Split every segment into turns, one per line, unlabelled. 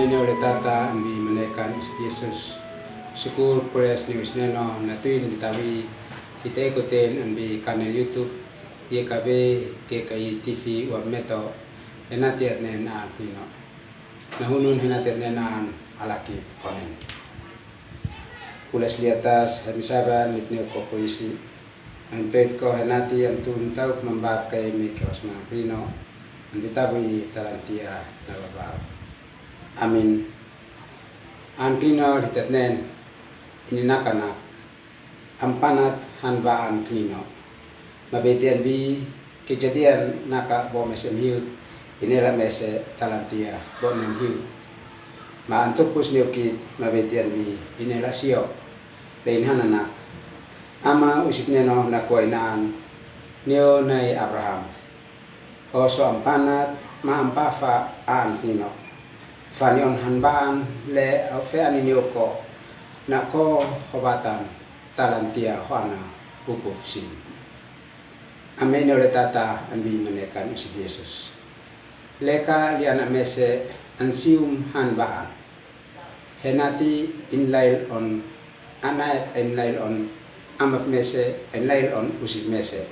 Amin oleh Tata ambi menekan Yesus. Syukur praise ni usneno natuin ditawi kita ikutin ambi kanal YouTube YKB KKI TV wa meto henati atnen an pino. Nahunun henati atnen an alaki konen. Pulas di atas hamisaban nitneo ko puisi. Antuit ko henati antun tau membab kay mi kaos mga prino. Ambitabi talantia na babaw. Amin. An klino litatnen ininakanak ampanat hanbaan klino. Mabetian bi kejadian naka bo mesem hiut inela mese talantia bo nem hiut. Maantupus niukit mabetian bi inela sio lein hananak. Ama usip neno nakuainaan nio nai Abraham. Oso ampanat maampafa an klino. Fanion hanbaan le feani nioko na ko hobatan talantia hoana upuf sin. Amen oleh Tata ambi menekan usik Yesus. Leka liana mese ansium hanbaan. Henati inlail on anayat inlail on amaf mese inlail on usik mese.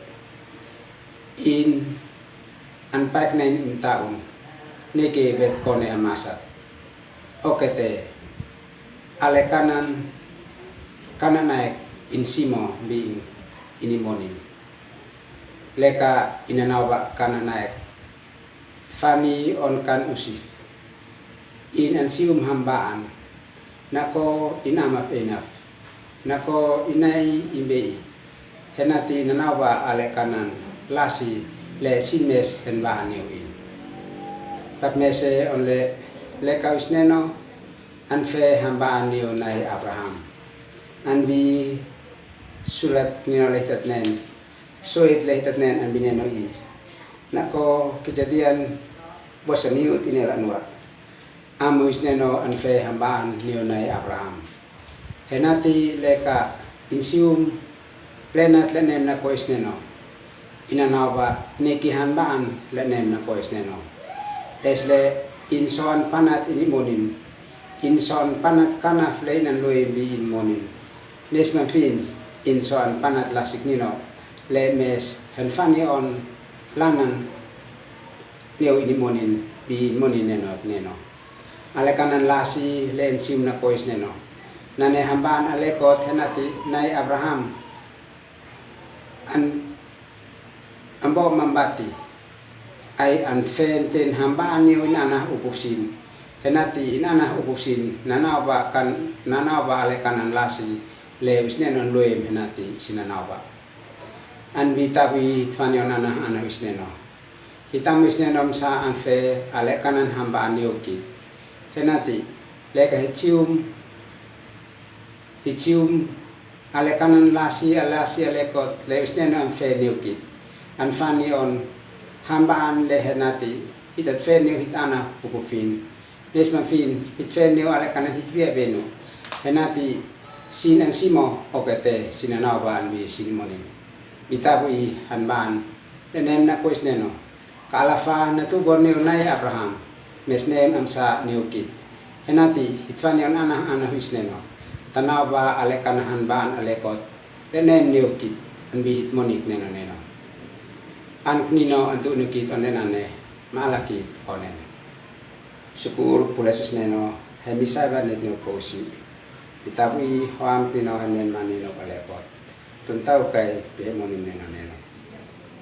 In anpak nain taun neke bet kone amasat. Okete ale kanan naik insimo bi inimonin leka inanawa kanan naik fani on kan usif in ansium hambaan nako inamaf enaf nako inai imbei henati inanawa ale kanan lasi le simes henbaan in pat mese on leka usneno anfe hambaan niyo nai Abraham. Anbi sulat nino lehitatnen. Soit lehitatnen anbi neno i. Nako kejadian bosa miut inela nuat. Amu isneno anfe hambaan niyo nai Abraham. Henati leka insium plenat lenem nako isneno. Inanawa neki hambaan lenem nako isneno. Esle insoan panat ini monin. Insoan panat kanaf leinan loe bi in monin. Nes manfin insoan panat lasik nino. Le mes henfani on lanan neo ini monin bi in monin neno. Ale kanan lasi len sim na kois neno. Nane hambaan alekot henati nai Abraham. Ambo mambati. Ay an fenten hambaan niyo inana upufsin. Henati inana upufsin nanawa ale kanan lasi le usnenon loem henati sinanawa. An bitawi tfanyo ana usneno. Hitam usnenom sa an fe ale kanan hambaan niyo ki. Henati leka hicium ale kanan lasi alekot le usneno an fe niyo ki. An fani on hambaan lehenati hitat fenio hitana upufin desman fin hit fenio ale kanan hitvia beno henati sinan simo okete sinanawa anbi sinimonin bitabu i hanbaan lenem na kois neno kaalafa natubor neo nai Abraham mesnem amsa neukit henati hitfanio ana hisneno tanawa ale kanan hanbaan alekot lenem neukit anbi hitmonik neno an nino antu nukit onen ane malakit onen syukur pulesus neno hemisaba netno kosi bitawi hoam nino hanen manino kalekot tuntau kai bemonin neno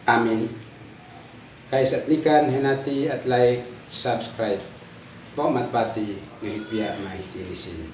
amin kai satlikan henati at like subscribe bo matpati ngihit biya mahitilisin